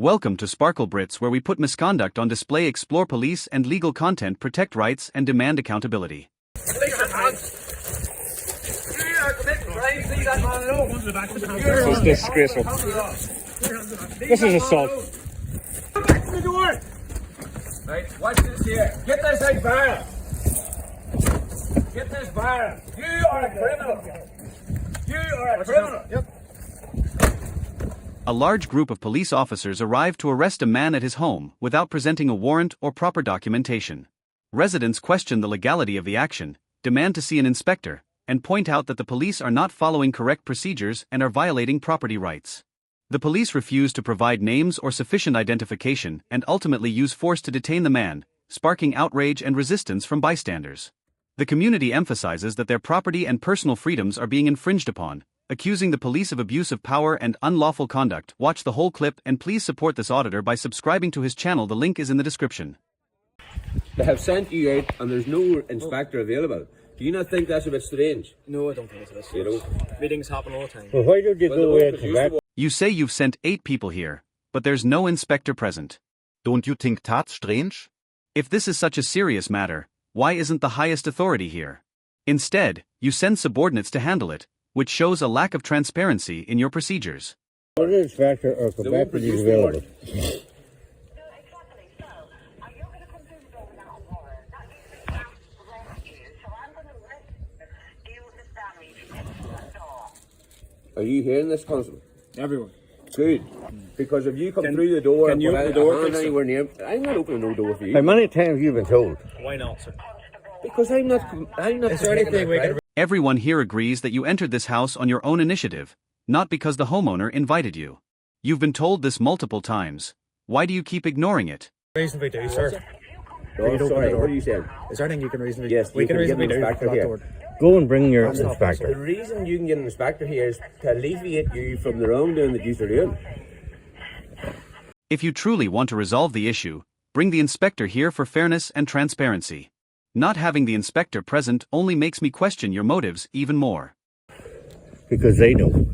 Welcome to Sparklebritts, where we put misconduct on display, explore police and legal content, protect rights and demand accountability. This is disgraceful. This is assault. Come back to the door! Right, watch this here. Get this out, bar. Get this bar. You are a criminal. You are a criminal. Yep. A large group of police officers arrived to arrest a man at his home without presenting a warrant or proper documentation. Residents question the legality of the action, demand to see an inspector, and point out that the police are not following correct procedures and are violating property rights. The police refuse to provide names or sufficient identification and ultimately use force to detain the man, sparking outrage and resistance from bystanders. The community emphasizes that their property and personal freedoms are being infringed upon, accusing the police of abuse of power and unlawful conduct. Watch the whole clip and please support this auditor by subscribing to his channel. The link is in the description. They have sent you out and there's no inspector available. Do you not think that's a bit strange? No, I don't think it's this. You don't? Meetings happen all the time. Well, why don't you go away and come back? You say you've sent 8 people here, but there's no inspector present. Don't you think that's strange? If this is such a serious matter, why isn't the highest authority here? Instead, you send subordinates to handle it, which shows a lack of transparency in your procedures. What an inspector or come back when he's available. Are you hearing this, Constable? Everyone. Good. Because if you come through the door can you without open the door, a hand please? anywhere near, I'm not opening no door for How you. many times have you been told? Why not, sir? Because I'm not Is there anything we can... Everyone here agrees that you entered this house on your own initiative, not because the homeowner invited you. You've been told this multiple times. Why do you keep ignoring it? reasonably do, sir? Oh, sorry, what are you saying? Is there anything you can reasonably do? Yes, we you can can get reasonably an do. inspector Lock here. door. Go and bring your The inspector. reason you can get an inspector here is to alleviate you from the wrongdoing that you're doing. If you truly want to resolve the issue, bring the inspector here for fairness and transparency. Not having the inspector present only makes me question your motives even more. Because they know.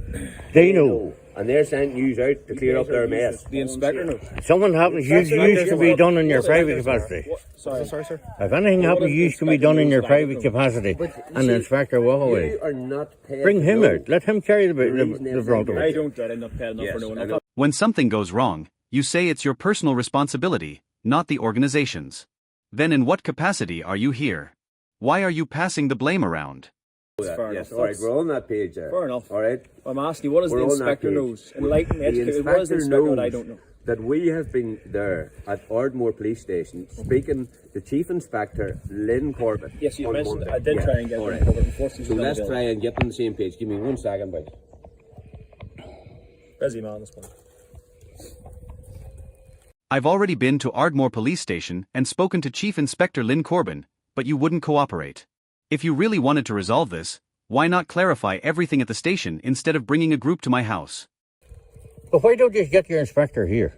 They know. And they're sending you out to clear up their mess. The inspector knows. Something happens, you can be done in your private capacity. Sorry, sir. If anything happens, you can be done in your private capacity. And the inspector walk away. You are not paid Bring to him know. out. Let him carry the brunt of I it. don't get enough paid enough Yes, for no one. I I'm know. not... When something goes wrong, you say it's your personal responsibility, not the organization's. Then in what capacity are you here? Why are you passing the blame around? Fair Yes, enough. all right, we're on that page there. Fair enough. All right. I'm asking you, what does We're the on that inspector page. knows? Enlighten me, The educate me. What does the inspector inspector know that I knows don't know? that we have been there at Ardmore Police Station speaking to Chief Inspector Lynn Corbett. Yes, you on mentioned Monday. I did try and get all them right. covered. Unfortunately, So she's not let's available. try and get on the same page. Give me 1 second, boys. Busy man, this one. I've already been to Ardmore Police Station and spoken to Chief Inspector Lynn Corbin, but you wouldn't cooperate. If you really wanted to resolve this, why not clarify everything at the station instead of bringing a group to my house? But why don't you just get your inspector here?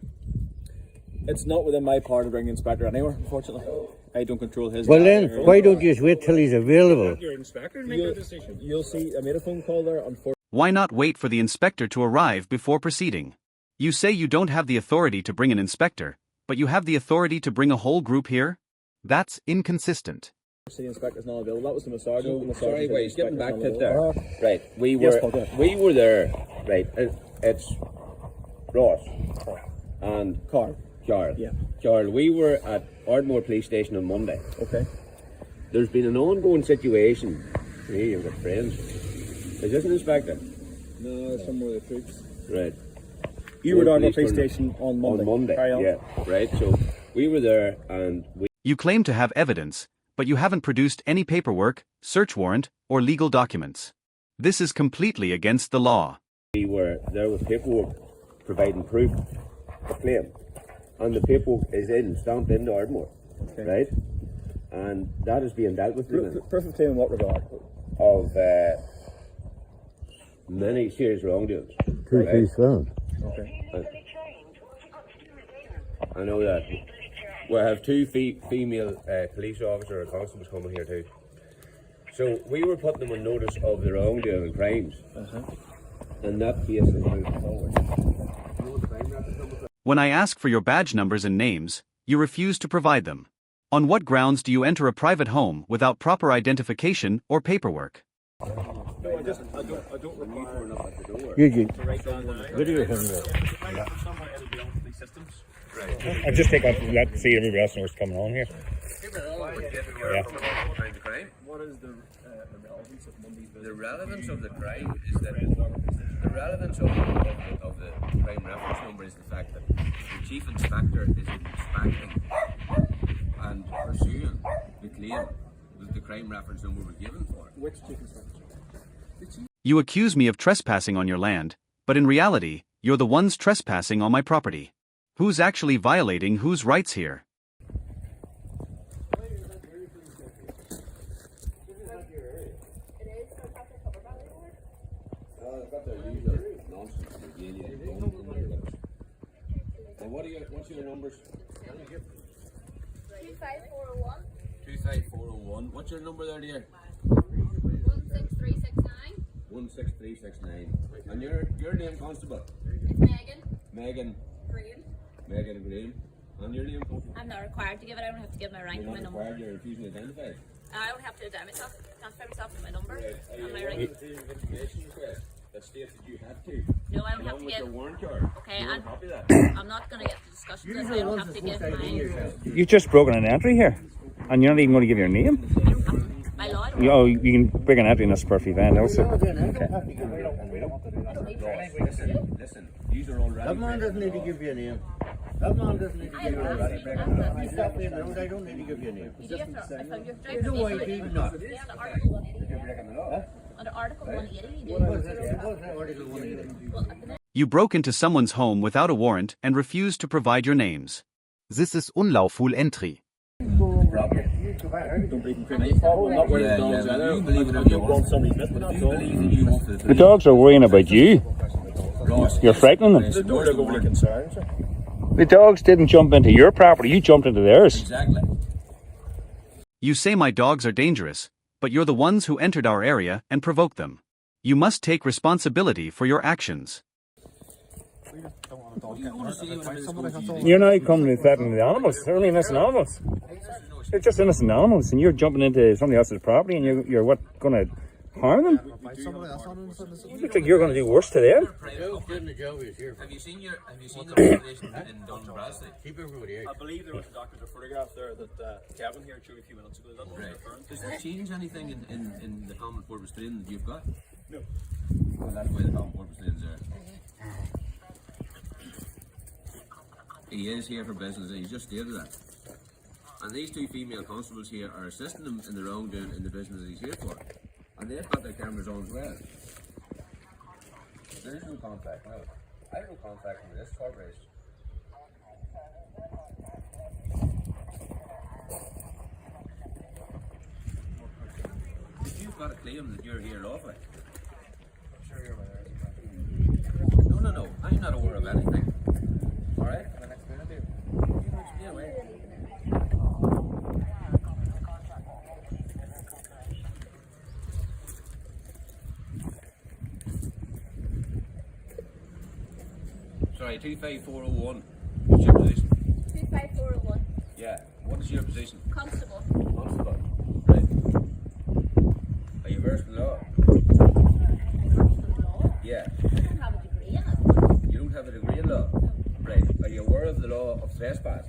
It's not within my power to bring the inspector anywhere, unfortunately. I don't control his... Well then, why don't you just wait till he's available? Your inspector to make a decision. You'll see, I made a phone call there, unfortunately. Why not wait for the inspector to arrive before proceeding? You say you don't have the authority to bring an inspector, but you have the authority to bring a whole group here? That's inconsistent. The inspector's not available. That was the massage. Sorry, boys, getting back to it there. Uh, Right, we Yes, were Paul, go ahead. we were there. Right, it's Ross and Carl. Charles. Yeah. Charles, we were at Ardmore Police Station on Monday. Okay. There's been an ongoing situation. Hey, you've got friends. Is this an inspector? No, some more of the troops. Right. You were down at the Police police were- station on Monday. On Monday, Carry on. yeah. Right, so we were there and You claim to have evidence, but you haven't produced any paperwork, search warrant, or legal documents. This is completely against the law. we were there with paperwork providing proof of claim. And the paperwork is stamped into Ardmore. Okay. Right? And that is being dealt with Proof of claim in what regard? of many serious wrongdoings. Two piece phone. Okay. I know that. We have 2 female police officers or constables coming here too. So we were putting them on notice of their wrongdoing and crimes. And that case is moving forward. When I ask for your badge numbers and names, you refuse to provide them. On what grounds do you enter a private home without proper identification or paperwork? I don't require enough at the door. You Video him. I just take off. Let's see everybody else knows what's coming on here. Yeah. What is the relevance of Monday's visit? The relevance of the crime is that the relevance of the crime reference number is the fact that the chief inspector is inspecting and pursuing the claim that the crime reference number was given for. Which chief inspector? You accuse me of trespassing on your land, but in reality, you're the ones trespassing on my property. Who's actually violating whose rights here? What's your numbers? 25401. 25401. What's your number there, dear? 16369. 16369. And your name, Constable? It's Megan. Megan. Green. Megan Green. And your name? I'm not required to give it. I don't have to give my rank You're and my not number. required. You're refusing to identify. I don't have to identify myself. Transfer myself to my number Are you and my allowed rank. to do an information request that states that you have to? No, I don't have Along to with give. your warrant card. Okay, You and copy that. I'm not going to get the discussion because I don't have to give my. You've just broken an entry here, and you're not even going to give your name. I don't have to. My law. I don't You, oh, you can break an entry and that's perfectly fine. Also, Listen, these are all That ready. man doesn't need to give you a name. That man doesn't need to give you a name. You stop being rude, I don't need to give you a name. You do have to. If you're driving No, I a do not. Yeah, under Article 180. Under Article 180, you do. What is that? What's that Article 180? Well, at the minute, You broke into someone's home without a warrant and refused to provide your names. This is unlawful entry. the dogs are worrying about you. You're frightening them. The dogs didn't jump into your property. You jumped into theirs. Exactly. You say my dogs are dangerous, but you're the ones who entered our area and provoked them. You must take responsibility for your actions. You're not coming to threaten the animals. They're only innocent animals. They're just innocent animals, and you're jumping into somebody else's property, and you're what, going to harm them? You look like you're going to do worse to them. Have you seen the regulation in Dun Bradstreet? I believe there was a doctor's photograph there that Kevin here showed a few minutes ago. Right. Does that change anything in the common purpose training that you've got? No. Well, that's why the common purpose training is there. He is here for business, and he's just stated that. And these two female constables here are assisting him in the wrongdoing in the business that he's here for. And they've got their cameras on as well. There is no contact, no. I have no contact with this corporation. If you've got a claim that you're here lawfully. No. I'm not aware of anything. Alright? You can explain away. Sorry, 25401. What's your position? 25401. Yeah. What is your position? Constable. Constable. Right. Are you versed in law? Yeah. I don't have a degree in it. You don't have a degree in law? Right. Are you aware of the law of trespass?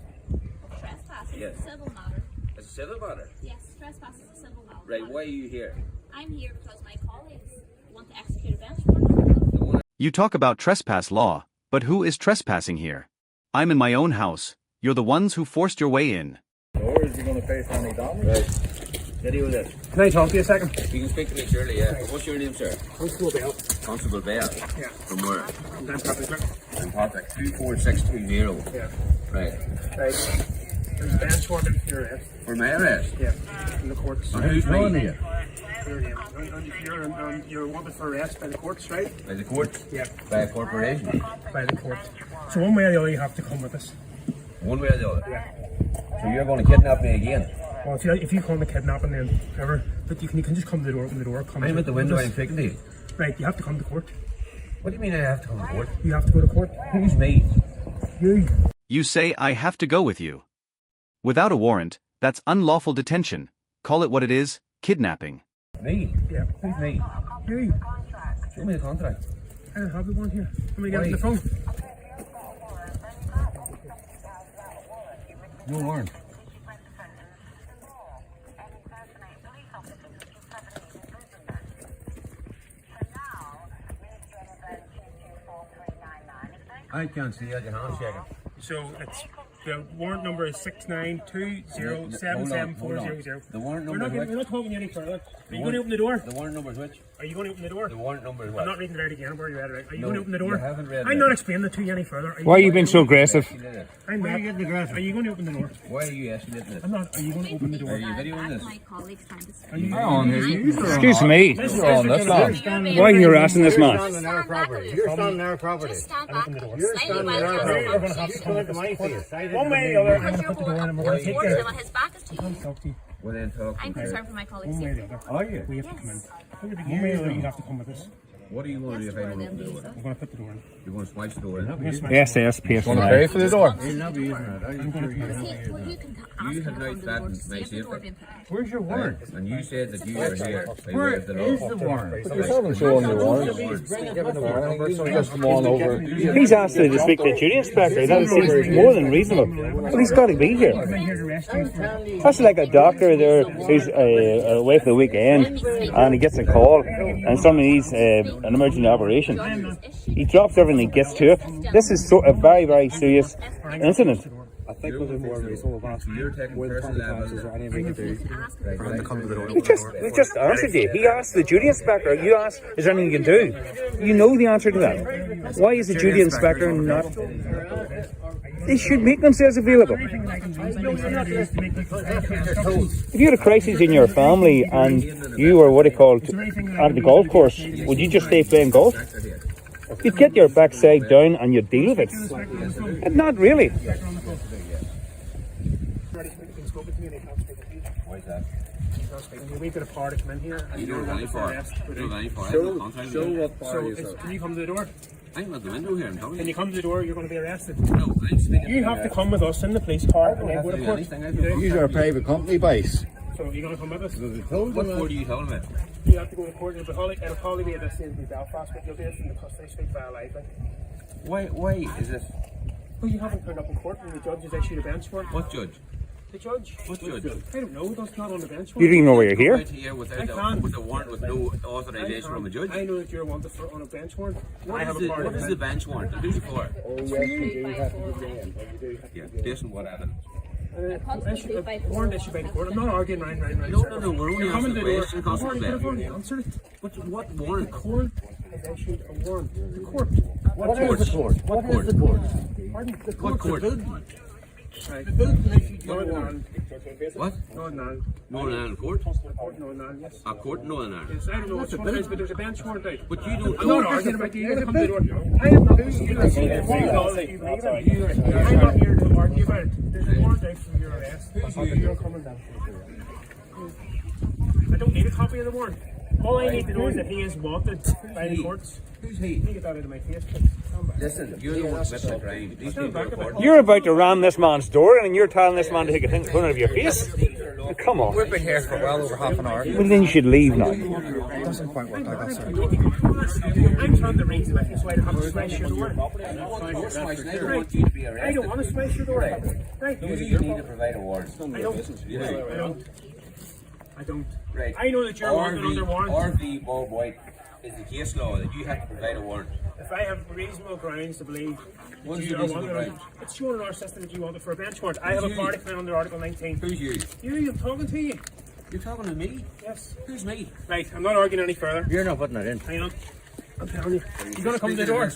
Trespass is Yes. a civil matter. It's a civil matter. Yes, trespass is a civil matter. Right. Why are you here? I'm here because my colleagues want to execute a bench warrant. The one You talk about trespass law, but who is trespassing here? I'm in my own house. You're the ones who forced your way in. Or is he going to face any damage? Right. Steady with this. Can I talk to you a second? You can speak to me, surely, yeah. What's your name, sir? Constable Bell. Constable Bell. Yeah. From where? I'm happy with In Patrick. 24620. Yeah. Right. Right. There's a bench warrant in your arrest. For my arrest? Yeah. In the courts. And who's me? You're wanted for arrest by the courts, right? By the court? Yeah. By a corporation? By the court. So one way or the other you have to come with us. One way or the other? Yeah. So you're going to kidnap me again? Well, if you come to kidnapping then whatever, but you can just come to the door, open the door, come I'm at the window, with I'm us. speaking to you. Right, you have to come to court. What do you mean I have to come to court? You have to go to court. Who's me? You say, I have to go with you. Without a warrant, that's unlawful detention. Call it what it is, kidnapping. Me? Yeah. Who's me? You. Show me the contract. I don't have the one here. Let me get on the phone. No warrant. I can't see it. Your hand's shaking. So it's the warrant number is 692077400. The warrant We're number is not talking any further. Are you going to open the door? The warrant number is which? Are you going to open the door? The warrant number is I'm what? not reading it out again. I've already read it out. Are you going to open the you door? haven't read I'm it. not explaining it to you any further. Why are you being so aggressive? I'm not. Are you going to open the door? Why are you escalating it? I'm not. Are you going to open the door? Are you videoing this? My colleagues trying to Are you Excuse me. Why are you harassing this man? You're standing on our property. You're standing on our property. just stand back You're slightly standing while on our he property. has You're going to have to come into my face. One way or the other, I'm going to you're put the door in and we're going to take towards care him of on his back is to you. it. Talk to you. Well then talk. I'm concerned for my colleagues' One way or safety. the other. Are you? We have to come in. Yes. One way or the other, you have to come with us. What do you want to do if I don't open the door? We're going to put the door in. You're going to smash the door in? Yes, yes, please. For the door. You'll not be using it. Are you sure you Well, you can ask You him have to now come to the door to threatened see my if the door safety. being put out. Where's your warrant? And you said that you were here by way of the law. the warrant? You haven't shown the warrant. Just come on over. He's asked to speak to the duty inspector. That seems more than reasonable. Well, he's got to be here. I'm here to arrest you for That's like a doctor there who's away for the weekend and he gets a call and somebody needs an emergency operation. He drops everything and gets to it. This is a very, very serious incident. I think with him more reasonable, You're taking personal evidence. or anything we can do. He just answered you. He asked the duty inspector. You asked, is there anything you can do? You know the answer to that. Why is the duty inspector not... They should make themselves available. If you had a crisis in your family and you were what they call at the golf course, would you just stay playing golf? You'd get your backside down and you'd deal with it. And not really. Why is that? We've got a party come in here. You don't have any for it. You don't have any for it. Can you come to the door? I'm at the window here. I'm telling Can you. you come to the door? You're going to be arrested. No, I'm speaking. You have to come with us in the police car and then go to court. Anything I do. These are a private company base. So you're going to come with us? What court are you telling me? You have to go to court. It'll probably be at this in Belfast, but you'll do this in the custody suite by a live. Why is this? Well, you haven't turned up in court and the judge has issued a bench warrant. What judge? The judge? What judge? I don't know. That's not on the bench You warrant. don't even know why you're here. Right here with a warrant with no authorization from a judge. I know that you're wanted for on a bench warrant. What is the bench warrant? Who's it for? Yeah, listen, what happened? Warrant issued by the court. I'm not arguing right. No, we're only You're coming asking to the door. questions. Constable I've Bell. already answered it. What warrant? The court has issued a warrant. The court. What court? What court? Pardon? The What court? Right. Northern Ireland. What? Northern Ireland. Northern Ireland Court? Northern Ireland, yes. A court in Northern Ireland? Yes, I don't know what it is, but there's a bench warrant out. But you don't I'm know. not arguing about you. You're going to come to the door. I am not. I'm not here to argue about it. There's a warrant out for your arrest. You're coming down. I don't need a copy of the warrant. All I need to know is that he is wanted by the courts. Who's he? Let me get that out of my face. Listen, you're the one committing the crime. These people are reporting. You're about to ram this man's door and you're telling this man to take a thing out of your face? Come on. We've been here for well over half an hour. Well, then you should leave now. It doesn't quite work like that, sir. I'm trying to reason with you so I don't have to smash your door. I don't want you to be I arrested. don't want to smash your door. Right. You need to provide a warrant. I don't. Right. I know that you're working under warrant. RV Bob White is the case law that you have to provide a warrant. If I have reasonable grounds to believe What is you your are reasonable wanted, grounds? it's shown in our system that you wanted for a bench warrant. I have a you? party plan under Article 19. Who's you? You, I'm talking to you. You're talking to me? Yes. Who's me? Right, I'm not arguing any further. You're not putting it in. Hang on. I'm telling you. You're going to come to the door.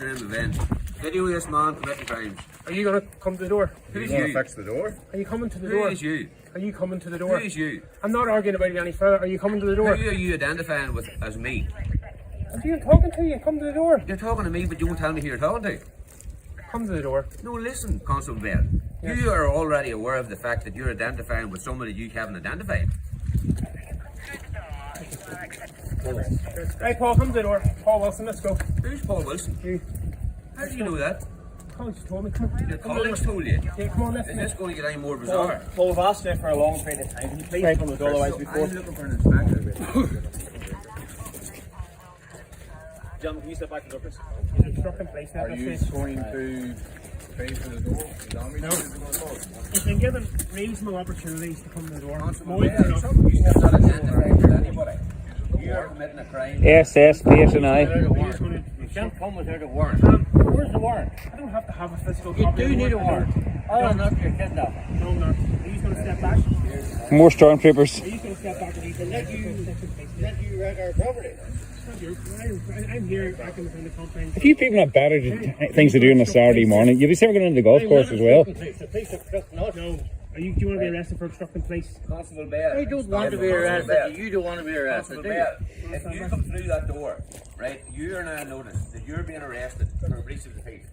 Video this man committing crimes. Are you going to come to the door? Who's you? Fix the door. Are you coming to the Who door? is you? Are you coming to the door? Who is you? I'm not arguing about it any further. Are you coming to the door? Who are you identifying with as me? I'm talking to you. Come to the door. You're talking to me, but you won't tell me who you're talking to. Come to the door. No, listen, Constable Bell. Yes. You are already aware of the fact that you're identifying with somebody you haven't identified. Right, Paul, come to the door. Paul Wilson, let's go. Who's Paul Wilson? You. How do you know that? Colleagues told me, come on. Your colleagues told you. Yeah, come on, let's Is this going to get any more bizarre? Well, we've asked you for a long period of time. Can you please open the door, otherwise we I'm looking for an inspector. Gentlemen, can you step back and look, please? He's obstructing place now. Are you going to pay for the door? No. He's been given reasonable opportunities to come to the door. Constable More than Mayor, enough. you have not identified with anybody. You are committing a crime. SS, PSNI. You can't come without a warrant. Where's the warrant? I don't have to have a physical You copy. do of the need a warrant. warrant. Oh, not your kidnapper. No, I'm not. He's going to step back. More stormtroopers. He's going to step back and he's going to Let you wreck our property. I'm here back in the complaint. If you people have better things to do on a Saturday morning, you'll be still going to the golf course as well. The police obstructing us. No. Do you want to be arrested for obstructing police? Constable Mayor. I don't want to be arrested. You don't want to be arrested, Constable do you? Mayor, if you come through that door, right, you are now notice that you're being arrested for a breach of the peace.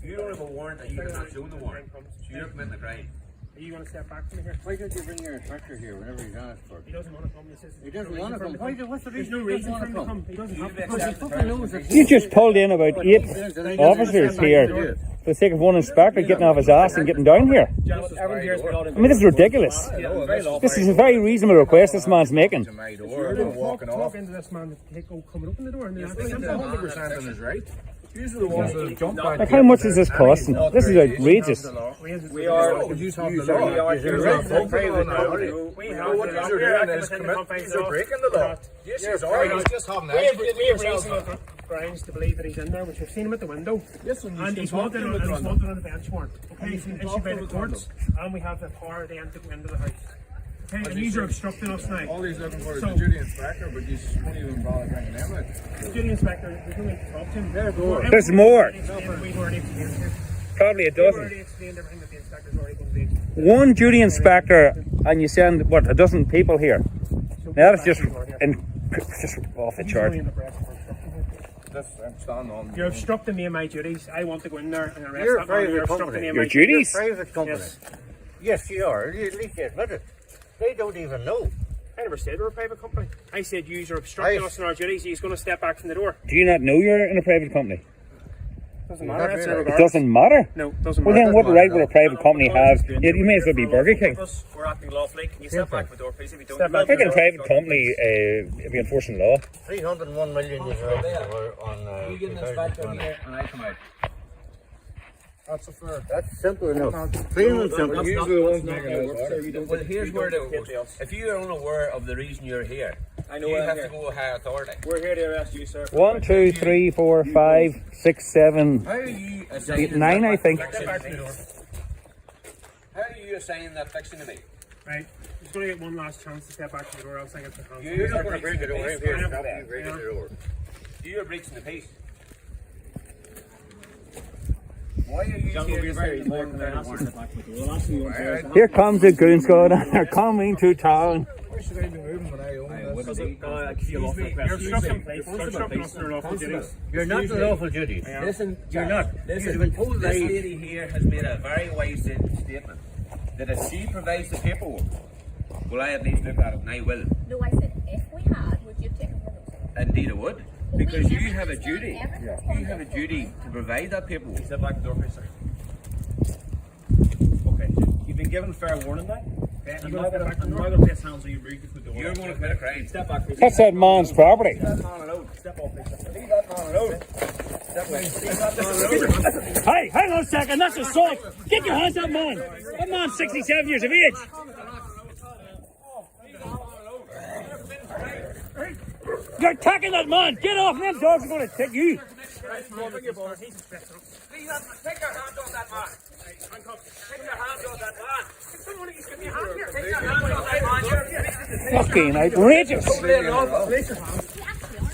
You don't have a warrant and you cannot show the warrant. So you're committing a crime. Are you going to step back from here? Why don't you bring your inspector here whenever he's asked for it? He doesn't want to come. He says He doesn't want to come. What's the There's reason no he reason doesn't for want him to to come. come? He doesn't have to Because he come. fucking knows that You just pulled in about 8 officers here for the sake of one inspector getting off his ass and getting down here. Everyone here has been out I mean, this is ridiculous. This is a very reasonable request this man's making. my We're going to talk into this man to coming up in the door. And then That's 100% on his right. These are the ones that have jumped back. Like, how much is this costing? This is outrageous. We are. You have the law. We are You're here. right. Private property. We You have know what the law. you're We're doing is acting within the confines you're of breaking the law. Yes, you are. He's just having We have reasonable grounds to believe that he's in there, which we've seen him at the window. Yes, and And he's wanted on the bench warrant. Okay, he's been issued by the courts, and we have the power then to go into the house. Okay, and these are obstructing us now. All he's looking for is So- a duty inspector, but you won't even bother bringing them out. The duty inspector, we don't need to talk to him. There's more. We've already explained here. Probably a We've dozen. already explained everything that the inspector's already going to do. One duty inspector and you send, what, a dozen people here? Now that's just off the chart. You're obstructing me in my duties. I want to go in there and arrest You're that man. You're private obstructing company. me in Your my duties? Private company. Yes. Yes, you are. At least you admit it. They don't even know. I never said we're a private company. I said you are obstructing us in our duties. He's going to step back from the door. Do you not know you're in a private company? Doesn't matter. That's really? It irregardless. doesn't matter. No, doesn't Well matter. then what right would a private company have? You may as well be Burger King. We're acting lawfully. Can you step back from the door, please? If you don't, Step back. I think a private company be enforcing law. 301 million is on You get an inspector here and I come out. That's a fair. That's simple enough. Plain and simple. Usually the ones making it. Well, here's where it goes. If you are unaware of the reason you're here, I know you why I'm have to here. go with higher authority. We're here to arrest you, sir. 1, 2, 3, 4, 5, 6, 7, How are you 8, assigning 9, I think. Step back from the door. How are you assigning that fiction to me? Right. He's going to get one last chance to step back from the door, else I get the hand. You're not going to Break the door. I'm here to stop you breaking the door. You're breaching the peace. Why are you here defending more than a warrant? Here comes the goon squad and they're coming to town. Why should I be moving when I own this? You're obstructing place. You're obstructing us in our lawful duties. You're not the lawful duties. Listen, You're not. Listen, You've been told this that. lady here has made a very wise statement that if she provides the paperwork, will I at least look at it, and I will. No, I said if we had, would you take a notice? Indeed, I would. Because you have a duty. You have a duty to provide that paperwork. Step back from the door, please, sir. Okay. You've been given fair warning now. Okay. I'm not going to place hands on you. Break through the door. You're going to commit a crime. Step back, please. That's that man's property. Step off, please. Leave that man alone. Step away. Leave that man alone. Hey, hang on a second, that's assault. Get your hands up, man. That man's 67 years of age. You're attacking that man. Get off. Them dogs are going to take you. Take your hands off that man. Take your hands off that man. Take your hands off that man. Fucking outrageous.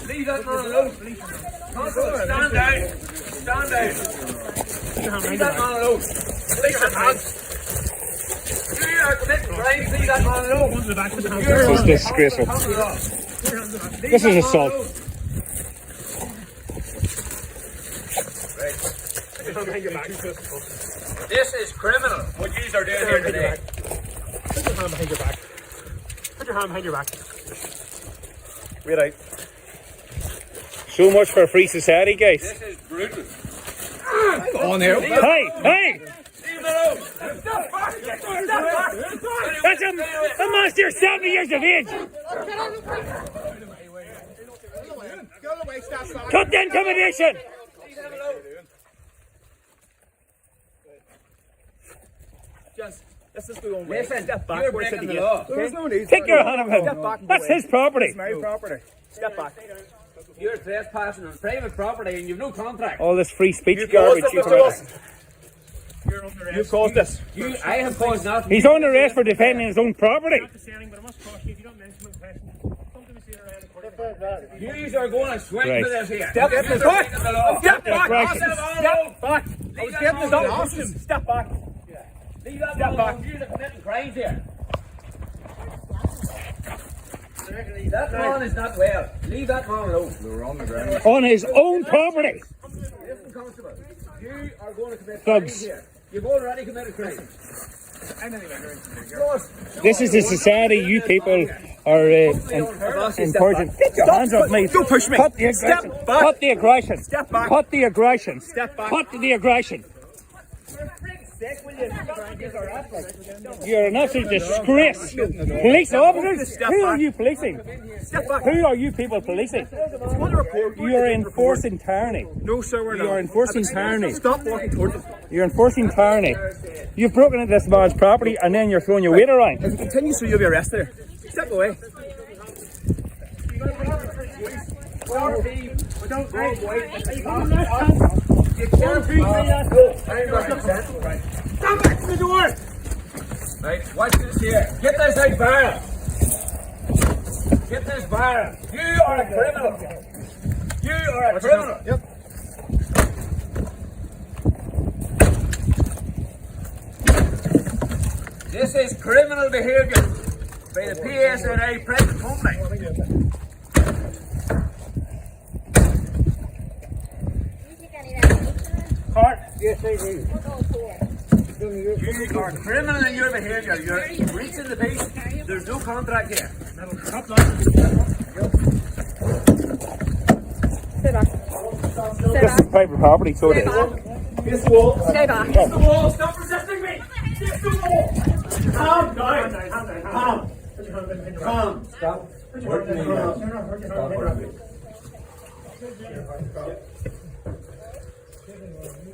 Leave that man alone. Stand down. Stand down. Leave that man alone. Leave your hands. You are committing crimes. Leave that man alone. This is disgraceful. This is assault. This is criminal. What you are doing here today. Put your hand behind your back. Put your hand behind your back. Wait out. So much for a free society, guys. This is brutal. on here. Hey! Leave him alone. Step back. Step back. That's a man's here 70 years of age! Cut the intimidation! Let's just go on. Listen, Step back. you're breaking the law. There's no need. Take your hand off him! That's his property! It's my property. Step back. You're trespassing on private property and you've no contract. All this free speech You garbage caused you it, Mr. put Ross. You caused this. I have caused nothing. He's on arrest for defending his own property. You are going to swing Right. for this here. Step back. Step back. Right. Step back. I was getting this off. Step back. Leave that Step man back. alone. You're committing crimes here. That man is not well. Leave that man alone. On his own property! Listen, Constable. You are going to commit Thugs. crimes here. You've already committed crimes. This is the society you people are encouraging. Get your hands off me! Don't push me. Cut the aggression! Step back. Cut the aggression! Step back. Cut the aggression! Step back. Cut the aggression! You're an absolute disgrace! Police officers? Step Who are back. you policing? Step back. Who are you people policing? Want to report? You are enforcing tyranny. No, sir, we're not. You are enforcing tyranny. Stop walking towards them. You're enforcing tyranny. You've broken into this man's property and then you're throwing your weight around. If you continue, so you'll be arrested. Step away. Stand back to the door. Right, watch this here. Get this out, Barra. Get this, Barra. You are a criminal. You are a criminal. Yep. This is criminal behaviour by the PSNI private company. Cart. Yes, I do. You are criminal in your behaviour. You're breaching the peace. There's no contract here. This is private property, so it is. Face the wall. Stay back. Face the wall. Stop resisting me. Face the wall. Calm down. Calm. Calm. Stop hurting me now. Stop hurting me.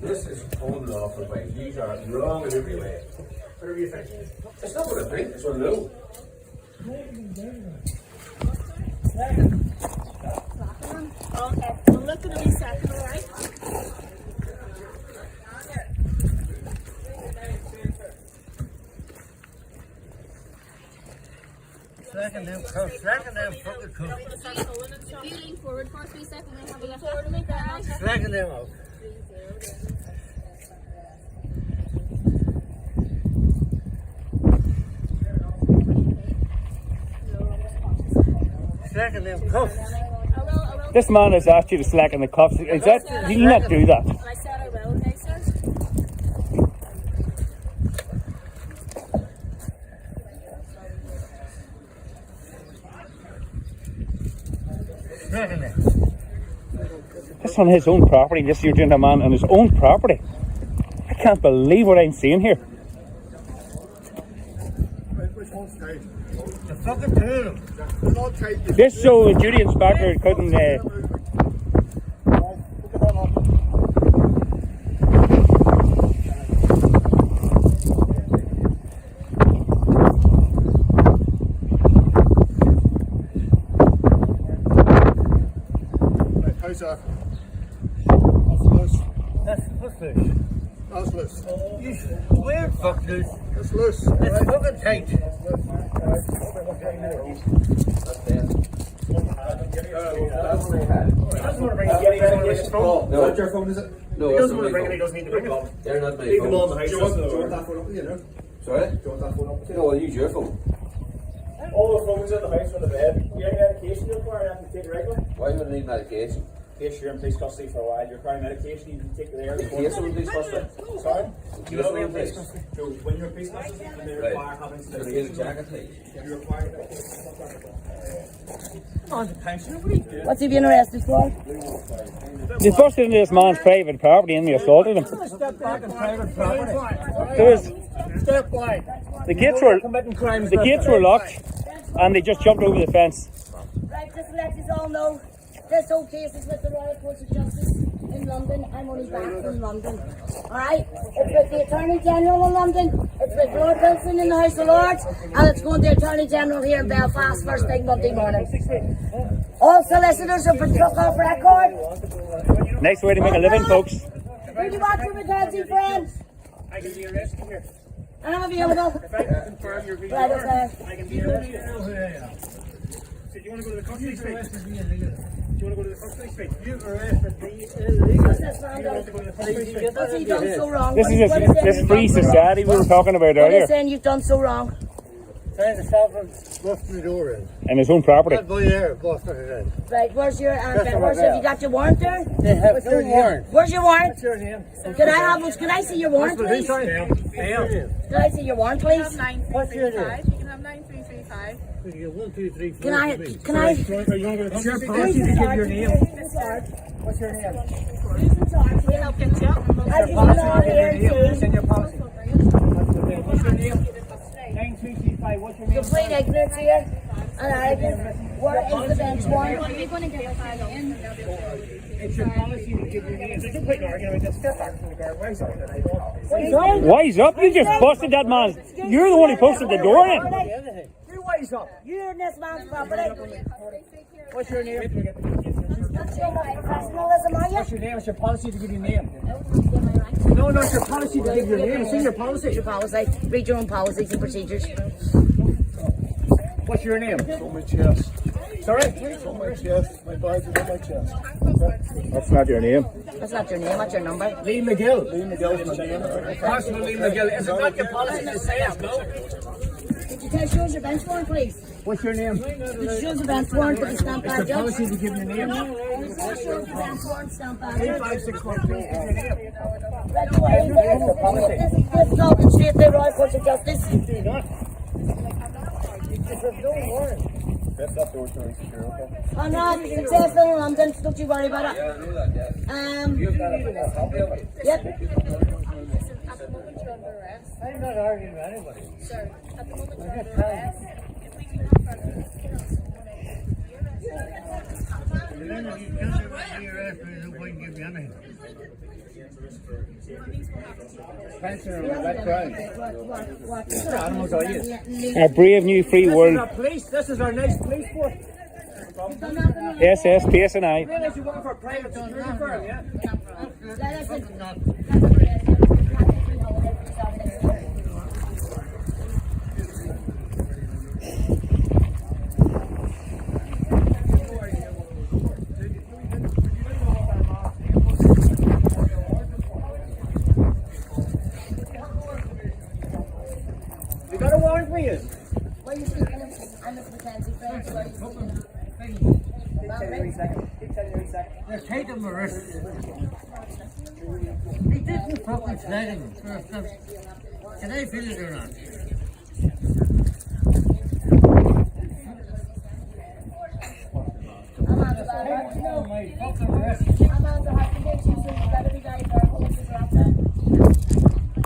This is unauthorized advice. These are wrong in every way. Whatever you think. It's not what I think, it's what I know. Okay, I'm looking at me second, alright? Slacken them cuffs. Slacken them fucking cuffs. If you lean forward for 3 seconds, we'll have a look forward to me, then I'll check. Slacken them out. Slacken them cuffs. I will. This man has asked you to slacken the cuffs. Is that? You not do that. I said I will, okay, sir? Slacken them. This on his own property. This you're doing a man on his own property. I can't believe what I'm seeing here. Which one's tight? The fucking two of them. They're not tight. This so the duty inspector couldn't. How's that? That's loose. That's loose. That's loose. Weird fuck loose. That's loose. It's fucking tight. That's what I had. He doesn't want to bring it. No, that's your phone, is it? No, He that's doesn't not want to bring my it. He phone. doesn't need to bring it. They're not my Leave them all in the phone. house. Do you want that phone up, you know? Sorry? Do you want that phone up? No, I'll use your phone. All the phones in the house on the bed. You have any medication you require? I have to take regular. Why would I need medication? case you're in police custody for a while, you're requiring medication, you can take it there. Case you're in police custody. Sorry? You Case will be you're in in police police. custody. So when you're in police custody, and they require having Just give the sedation, jacket, please. you require on the pensioner, what are you doing? What's he being arrested for? They busted into this man's private property and they assaulted him. Step back on private property. There was, Step back. the gates were Committing crimes. the gates were locked and they just jumped over the fence. Right, just to let you all know, this whole case is with the Royal Court of Justice in London. I'm only back from London. Alright? It's with the Attorney General in London, it's with Lord Wilson in the House of Lords, and it's going to the Attorney General here in Belfast first thing Monday morning. All solicitors have been took off record. Nice way to make a living, folks. Who do you want your McKenzie friends? I can be arrested here. I'm available. If I can confirm your video, Right, okay. I can be arrested. So do you want to go to the custody suite? Do you want to go to the custody suite? You arrested me illegally. What's this man done? What's he done so wrong? This is What is this saying free you've done so society we were talking about wrong? What earlier. is saying you've done so wrong? Trying to stop him busting the door in. And his own property. That boy there busting it in. Right, where's your That's where's what I you got your warrant there? They have no warrant. Where's your warrant? What's your name? Can I see your warrant, please? Can I see your warrant, please? What's your name? You can have 9335. You get 1, 2, 3, 4. Can I? Are you going to go to the Who's policy in to give charge? your name? Who's in charge? What's your name? Who's in charge? We'll help get you. I've been all here It's in too. your policy. What's your name? 9335. What's your name? Complete ignorance here. And arrogance. Where is the bench warrant? Are you going to get a file in? It's your policy to give your name. There's no point in arguing about this. Step back from the guard. Why is that? Wise up, you just busted that man. You're the one who posted the door in. You wise up. You're in this man's property. What's your name? That's your professionalism, are What's you? your name? It's your policy to give your name. Get my No, it's your policy to give your name. It's in your policy. Your policy. Read your own policies and procedures. What's your name? On my chest. Sorry? On my chest. My badge is on my chest. That's not your name. That's not your name, that's your number. Lee McGill. Lee McGill's my name. Constable Lee McGill. Is it not your policy to say it? No. Could you tell show us your bench warrant, please? What's your name? Could you show us your bench warrant with the stamp It's your badge up? policy to give your name. Show us your bench warrant, stamp badge up. 3561. Please give your name. Right away. This is Dalton Street, the Royal Court of Justice. Do not. There's no warrant. That's not the ordinary secure, okay? I'm not successful in London, so don't you worry about it. Yeah, I know that, yeah. You've got a copy of it. Yep. At the moment you're under arrest. I'm not arguing with anybody. Sir, at the moment you're I'm under just telling arrest. If we can offer you. Then if you can't ever be arrested, there's no point in giving you anything. Pensioner of that crime. Animals are you? Our brave new free This is world. our police. This is our nice police force. SS, PS and I. Realize you work for a private security firm, yeah? You got a warrant for you? What are you speaking of? I'm Miss Mackenzie, friends. What are you speaking of? They're taking my wrist. He didn't fucking flag him first time. Can I feel it or not? I'm on the ladder. No, My fucking wrist. I'm on the high condition, so you better be very careful with your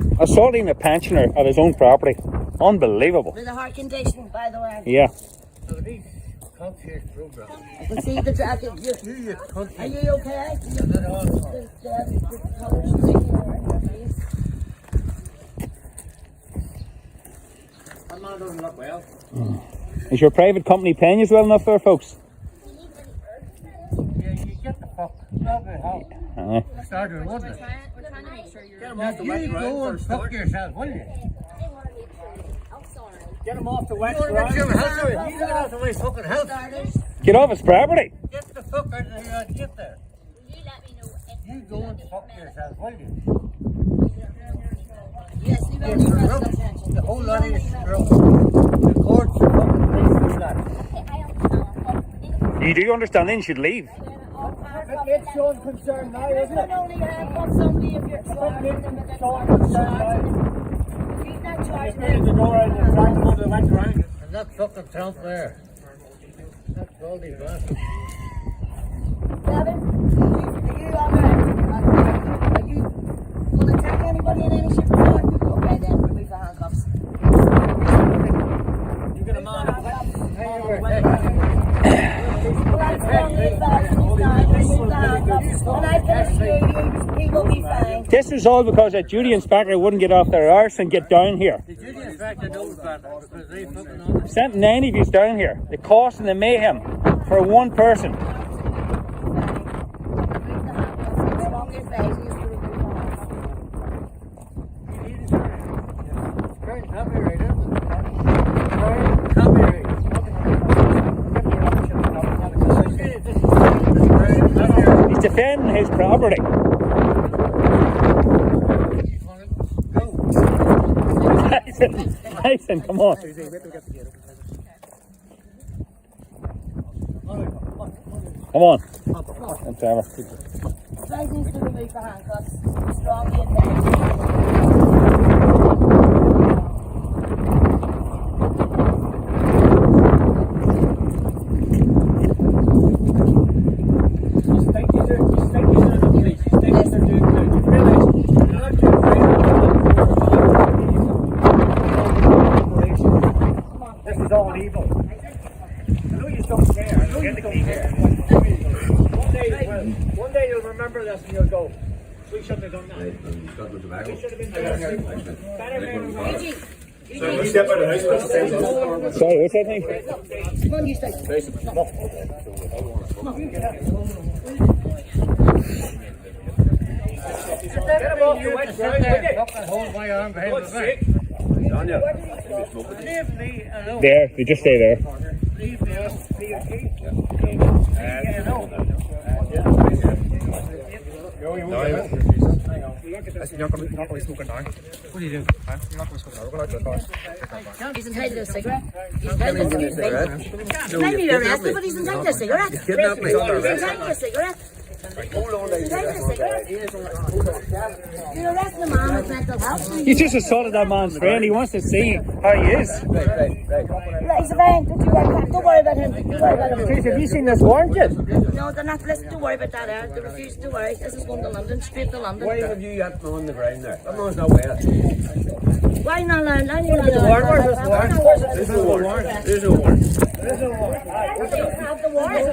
drop. Assaulting a pensioner at his own property. Unbelievable. With a heart condition, by the way. Yeah. So these cops here program. You see the track. Are You country. you okay? Not all. The colours you take in your face. That man doesn't look well. Is your private company paying you well enough there, folks? Yeah, you get the fuck out of the house. Started, wasn't it? we're trying to make sure you're Get him off the wet You ground go and first. fuck yourself, will you? I'm sorry. Get him off the wet You want to get your ground. house out? You get out of my fucking house. Starters. Get off his property. Get the fuck out of here and get there. Will you let me know if You go and fuck yourself, will you? Yes, you better It's be corrupt. pressing attention. The whole lot is corrupt. The courts are fucking place for that. I understand. You do understand then you should leave. All parts It's showing concern now, You isn't can it? only handcuff somebody if you're charging them with a charge. If he's not charging There's the them, door and the track on the left rank. And that fucking Trump there. That's bloody bad. Gavin, are you alright? Are you gonna attack anybody in any shape or form? Okay then, remove the handcuffs. You get a man. Well, I strongly advise you to remove the handcuffs. When I finish here, he will be fine. This is all because that duty inspector wouldn't get off their arse and get down here. The duty inspector knows that because they fucking on it. Sent 9 of you down here. The cost and the mayhem for one person. Strongly advise you to remove the handcuffs. Very copyright, isn't it? Very copyright. He's defending his property. Tyson, come on. Come on. That's Trevor. Advise you to remove the handcuffs. Strongly advise. This is all evil. I know you don't care. I know you don't care. One day you'll remember this and you'll go, we shouldn't have done that. We should have been better men. Sorry, what's that name? Come on, you stay. Hold my arm behind my back. Leave me alone. There, you just stay there. Leave me alone. He's entitled to a cigarette. He's entitled to a cigarette. He might be arrested, but he's entitled to a cigarette. He's entitled to a cigarette. You're arresting a man with mental health. You just assaulted that man's friend. He wants to see how he is. He's a man. Don't worry about him. Don't worry about him. Have you seen this warrant yet? No, they're not. Listen, don't worry about that. They refuse to worry. This is going to London, straight to London. Why have you got on the ground there? That man's not well. Why not learn? I need to Where's this warrant? There's no warrant. There's no warrant. have the warrant.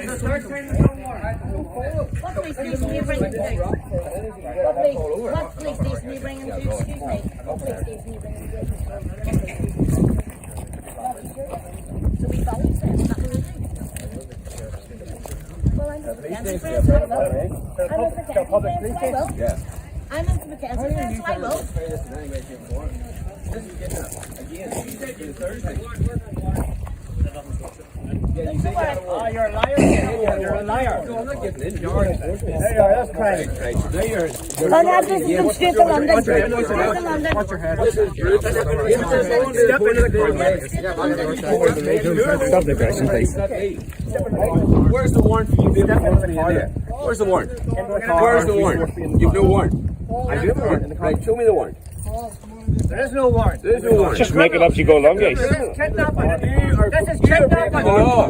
What police station are you bringing to? What police station are you bringing to? Excuse me. What police station are you bringing to? So we follow you, sir. Well, I'm Mr. Mackenzie, so I'm Mr. Mackenzie, so I will. Oh, you're a liar. You're a liar. No, I'm not getting in. There you are, that's crime. Now you're... Well, now this is from straight to London. Straight to London. Watch your head. This is brutal. Step into the Stop the aggression, please. Where's the warrant for you being before me in there? Where's the warrant? Where's the warrant? You've no warrant. I do have a warrant. Right, show me the warrant. There is no warrant. There is no warrant. Just make it up as you go along, guys. This is kidnapping. This is kidnapping. Oh.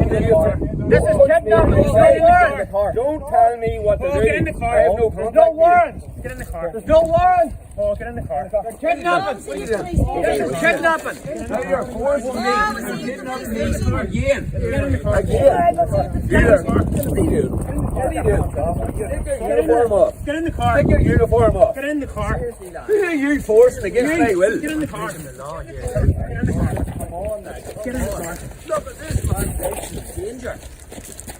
This is kidnapping. There's no warrant. Don't tell me what to do. Get in the car. I have no There's contact no with you. warrant. Get in the car. There's no warrant. Oh, get in the car. Kidnapping. This is kidnapping. Now you're forcing me to kidnap me again. Get in the car. Uniform off. Get in the car. Take your uniform off. Get in the car. Who are you forcing against my will? Get in the car. Get in the car. Get in the car. Look at this man's life is in danger.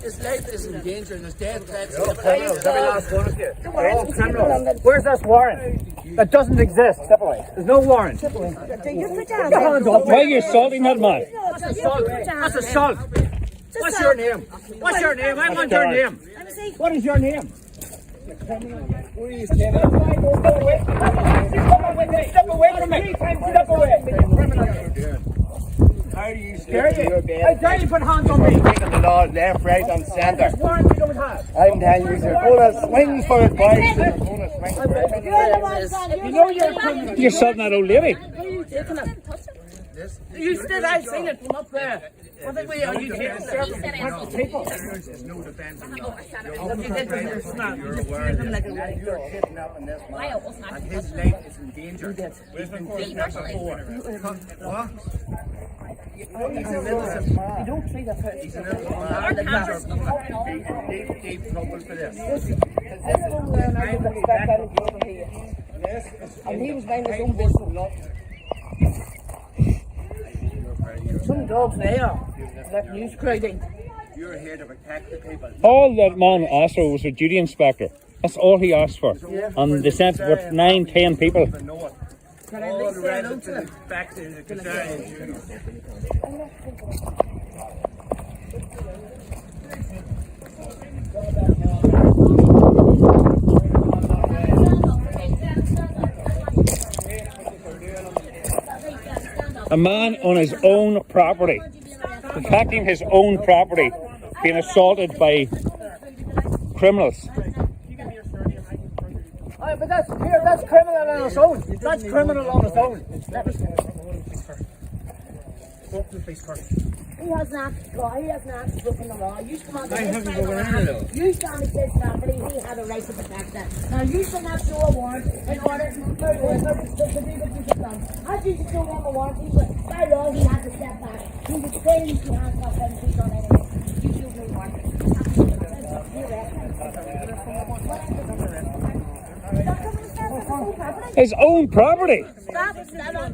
His life is in danger and his death threats. Every last one of you. They're all criminals. Where's this warrant? That doesn't exist. There's no warrant. You put your hands Your hands up. Why are you assaulting that man? That's assault. That's assault. What's your name? What's your name? I want your name. What is your name? Step away from me. Step away. How do you scare you? I dare you put hands on me. Taking the law left, right, and centre. Warrant you don't have. I'm telling you, you're going to swing for it, boys. You're going to swing for it. You're the one, son. You know you're a criminal. You're assaulting that old lady. You said I've seen it from up there. What think we are you taking the people? There's no defence in you. You're kidnapping this Why man. it wasn't And actually his life is in danger. He's been kidnapped before. What? He's an innocent man. You don't say that. He's an innocent man. He's in deep trouble for this. And he was minding his own business. Some dogs there. That news creating. You're here to protect the people. All that man asked for was a duty inspector. That's all he asked for. And they sent what, 9, 10 people. Can I All leave the there alone residents to back to the concern. A man on his own property, protecting his own property, being assaulted by criminals. Oh, but that's criminal on its own. That's criminal on its own. He has not broken the law. You come on you stand against property, he had a right to protect that. Now you should not show a warrant in order to do what you have done. As you show him a warrant, he was, by law he had to step back. He was saying he can't stop him, he's done anything. You showed no warrant. His own property. Stop it, stand up.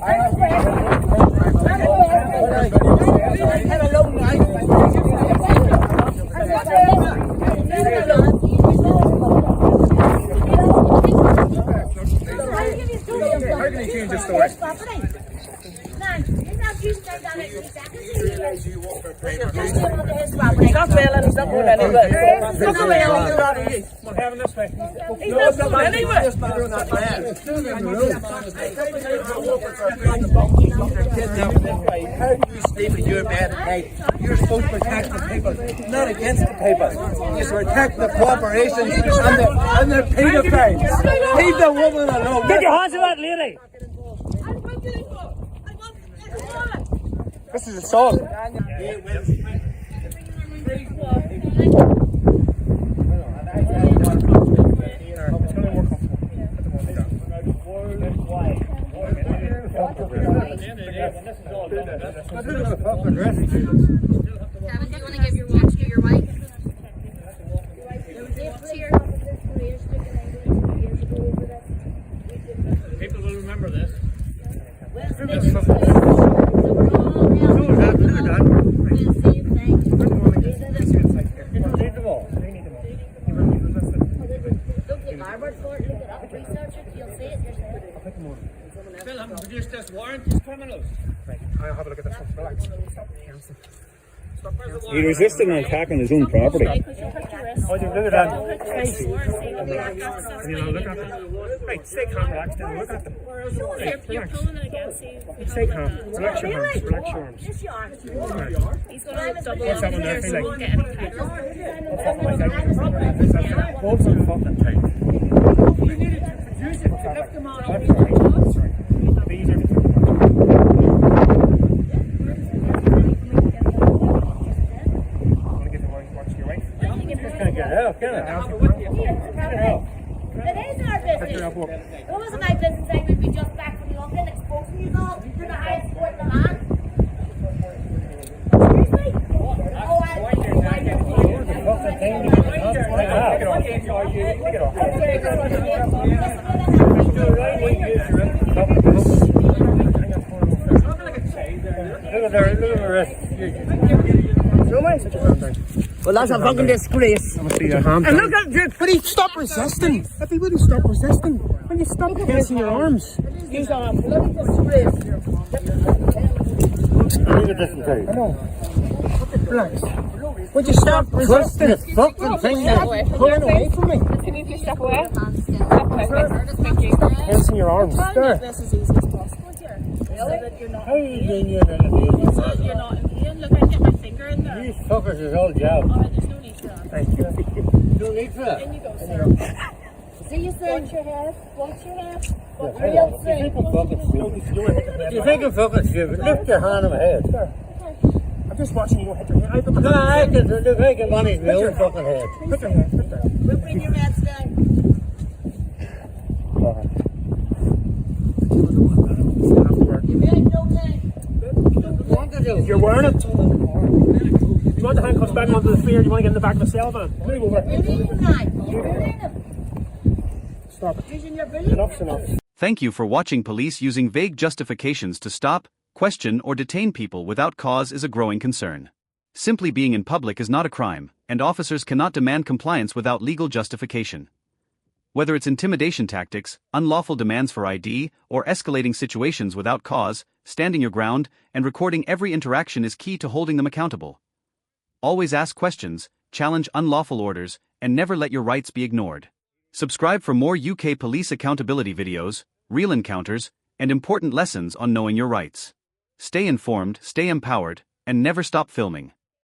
I'm aware. How can he change his story? He's not failing, he's not going anywhere. He's not failing. We're having this way. He's not going anywhere. How do you sleep in your bed at night? You're supposed to protect the people, not against the people. You should protect the corporations and the pedophiles. Leave the woman alone. Get your hands on that lady. This is assault. Kevin, do you want to give your watch to your wife? People will remember this. Phil, haven't produced this warrant, these criminals. I'll have a look at this one. Relax. He resisted an attack on his own property. Oh, you look at that. And you look at them. Right, stay calm, relax, then look at them. You're pulling it against you. Stay calm. Relax your arms. Relax your arms. He's going to double What's up happening here there? so we won't get any text. Hold some fucking tight. You needed to produce it to lift them all over. Be easier. It is our business. It wasn't my business. I would be just back from London exposing you all to the highest court in the land. Seriously? Oh, Well, that's a fucking disgrace. And look at it. But he stop resisting. Everybody stop resisting. When you stop pressing your arms. He's on a bloody disgrace. Look at this thing. I know. Relax. Would you stop resisting? This fucking thing that's pulling away from me. Can you please step away? Step away, please. Thank you. hands in your arms. Try and There. make this as easy as possible here. So that you're not How are you doing your so that you're not in pain. Look, I can get my finger in there. These fuckers is all job. Alright, there's no need for that. Thank you. No need for that. In you go, sir. See you soon. Watch your head. Watch your head. Real soon. You think I'm fucking stupid? Lift your hand on my head. I'm just watching you go hit your head. No, I can do making money my own fucking head. Put your head. Put your head. We'll bring your heads down. You made no time. You're wearing it. You want the handcuffs back onto the fear? You want to get in the back of the cell van? Move over. You're leaving now. You're leaving. Stop it. Using your belief. Enough's enough. Thank you for watching. Police using vague justifications to stop, question, or detain people without cause is a growing concern. Simply being in public is not a crime, and officers cannot demand compliance without legal justification. Whether it's intimidation tactics, unlawful demands for ID, or escalating situations without cause, standing your ground and recording every interaction is key to holding them accountable. Always ask questions, challenge unlawful orders, and never let your rights be ignored. Subscribe for more UK police accountability videos, real encounters, and important lessons on knowing your rights. Stay informed, stay empowered, and never stop filming.